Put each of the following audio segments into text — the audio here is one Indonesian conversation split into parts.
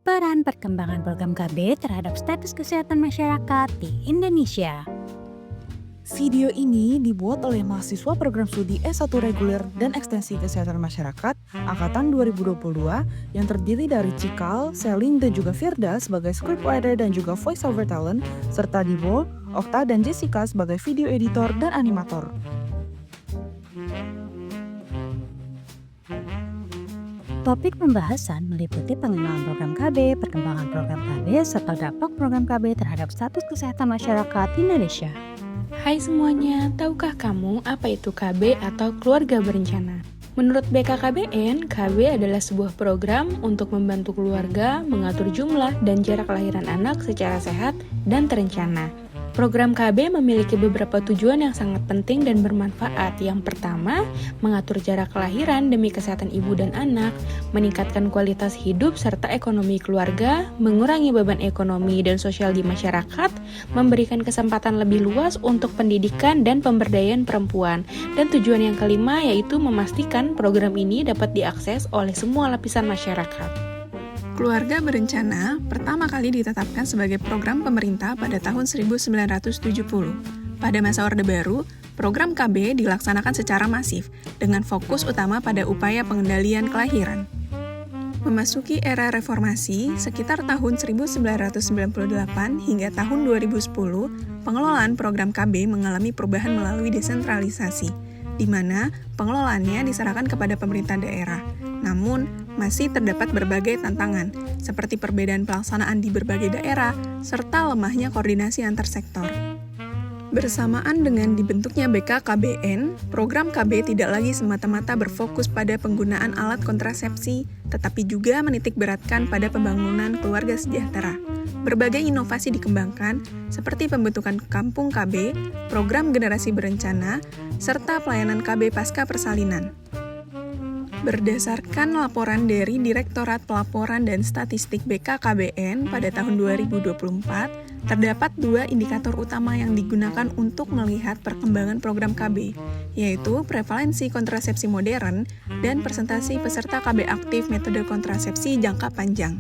Peran perkembangan program KB terhadap status kesehatan masyarakat di Indonesia. Video ini dibuat oleh mahasiswa program studi S1 reguler dan ekstensi kesehatan masyarakat angkatan 2022 yang terdiri dari Cikal, Selin, dan juga Firda sebagai scriptwriter dan juga voice over talent, serta Dibo, Okta, dan Jessica sebagai video editor dan animator. Topik pembahasan meliputi pengenalan program KB, perkembangan program KB, serta dampak program KB terhadap status kesehatan masyarakat di Indonesia. Hai semuanya, tahukah kamu apa itu KB atau keluarga berencana? Menurut BKKBN, KB adalah sebuah program untuk membantu keluarga mengatur jumlah dan jarak kelahiran anak secara sehat dan terencana. Program KB memiliki beberapa tujuan yang sangat penting dan bermanfaat. Yang pertama, mengatur jarak kelahiran demi kesehatan ibu dan anak, meningkatkan kualitas hidup serta ekonomi keluarga, mengurangi beban ekonomi dan sosial di masyarakat, memberikan kesempatan lebih luas untuk pendidikan dan pemberdayaan perempuan. Dan tujuan yang kelima yaitu memastikan program ini dapat diakses oleh semua lapisan masyarakat. Keluarga Berencana pertama kali ditetapkan sebagai program pemerintah pada tahun 1970. Pada masa Orde Baru, program KB dilaksanakan secara masif dengan fokus utama pada upaya pengendalian kelahiran. Memasuki era reformasi, sekitar tahun 1998 hingga tahun 2010, pengelolaan program KB mengalami perubahan melalui desentralisasi, di mana pengelolaannya diserahkan kepada pemerintah daerah. Namun, masih terdapat berbagai tantangan, seperti perbedaan pelaksanaan di berbagai daerah, serta lemahnya koordinasi antar sektor. Bersamaan dengan dibentuknya BKKBN, program KB tidak lagi semata-mata berfokus pada penggunaan alat kontrasepsi, tetapi juga menitikberatkan pada pembangunan keluarga sejahtera. Berbagai inovasi dikembangkan, seperti pembentukan kampung KB, program generasi berencana, serta pelayanan KB pasca persalinan. Berdasarkan laporan dari Direktorat Pelaporan dan Statistik BKKBN pada tahun 2024, terdapat dua indikator utama yang digunakan untuk melihat perkembangan program KB, yaitu prevalensi kontrasepsi modern dan persentase peserta KB aktif metode kontrasepsi jangka panjang.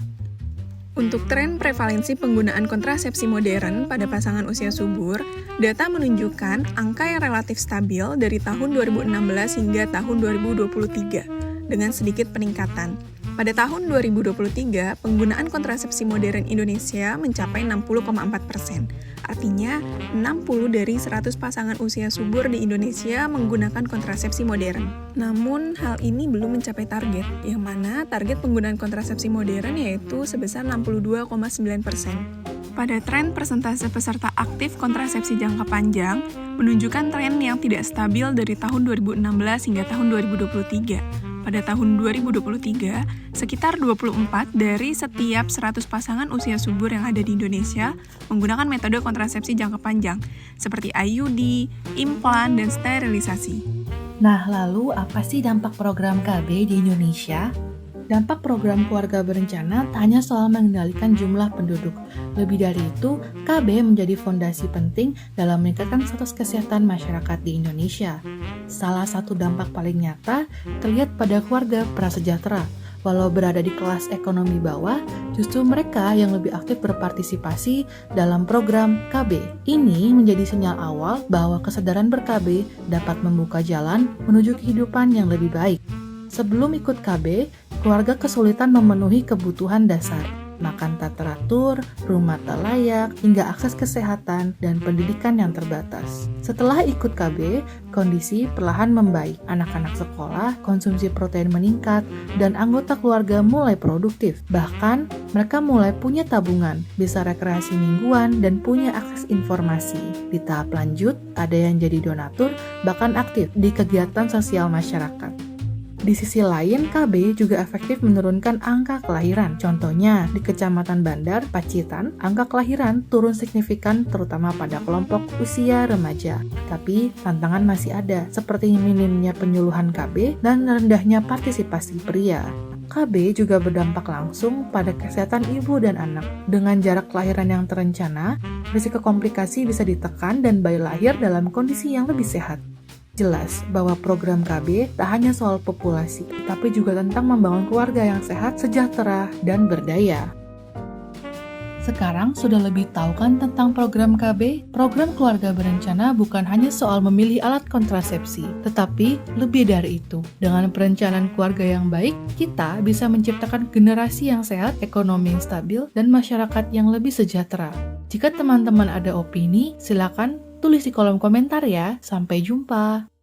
Untuk tren prevalensi penggunaan kontrasepsi modern pada pasangan usia subur, data menunjukkan angka yang relatif stabil dari tahun 2016 hingga tahun 2023. Dengan sedikit peningkatan. Pada tahun 2023, penggunaan kontrasepsi modern Indonesia mencapai 60,4%. Artinya, 60 dari 100 pasangan usia subur di Indonesia menggunakan kontrasepsi modern. Namun, hal ini belum mencapai target, yang mana target penggunaan kontrasepsi modern yaitu sebesar 62,9%. Pada tren persentase peserta aktif kontrasepsi jangka panjang, menunjukkan tren yang tidak stabil dari tahun 2016 hingga tahun 2023. Pada tahun 2023, sekitar 24 dari setiap 100 pasangan usia subur yang ada di Indonesia menggunakan metode kontrasepsi jangka panjang, seperti IUD, implan, dan sterilisasi. Nah, lalu apa sih dampak program KB di Indonesia? Dampak program keluarga berencana tak hanya soal mengendalikan jumlah penduduk. Lebih dari itu, KB menjadi fondasi penting dalam meningkatkan status kesehatan masyarakat di Indonesia. Salah satu dampak paling nyata terlihat pada keluarga prasejahtera. Walau berada di kelas ekonomi bawah, justru mereka yang lebih aktif berpartisipasi dalam program KB. Ini menjadi sinyal awal bahwa kesadaran ber-KB dapat membuka jalan menuju kehidupan yang lebih baik. Sebelum ikut KB, keluarga kesulitan memenuhi kebutuhan dasar, makan tak teratur, rumah tak layak, hingga akses kesehatan dan pendidikan yang terbatas. Setelah ikut KB, kondisi perlahan membaik, anak-anak sekolah, konsumsi protein meningkat, dan anggota keluarga mulai produktif. Bahkan, mereka mulai punya tabungan, bisa rekreasi mingguan, dan punya akses informasi. Di tahap lanjut, ada yang jadi donatur, bahkan aktif di kegiatan sosial masyarakat. Di sisi lain, KB juga efektif menurunkan angka kelahiran. Contohnya, di Kecamatan Bandar, Pacitan, angka kelahiran turun signifikan terutama pada kelompok usia remaja. Tapi, tantangan masih ada, seperti minimnya penyuluhan KB dan rendahnya partisipasi pria. KB juga berdampak langsung pada kesehatan ibu dan anak. Dengan jarak kelahiran yang terencana, risiko komplikasi bisa ditekan dan bayi lahir dalam kondisi yang lebih sehat. Jelas bahwa program KB tak hanya soal populasi, tapi juga tentang membangun keluarga yang sehat, sejahtera, dan berdaya. Sekarang sudah lebih tahu kan tentang program KB? Program keluarga berencana bukan hanya soal memilih alat kontrasepsi, tetapi lebih dari itu. Dengan perencanaan keluarga yang baik, kita bisa menciptakan generasi yang sehat, ekonomi yang stabil, dan masyarakat yang lebih sejahtera. Jika teman-teman ada opini, silakan tulis di kolom komentar ya. Sampai jumpa.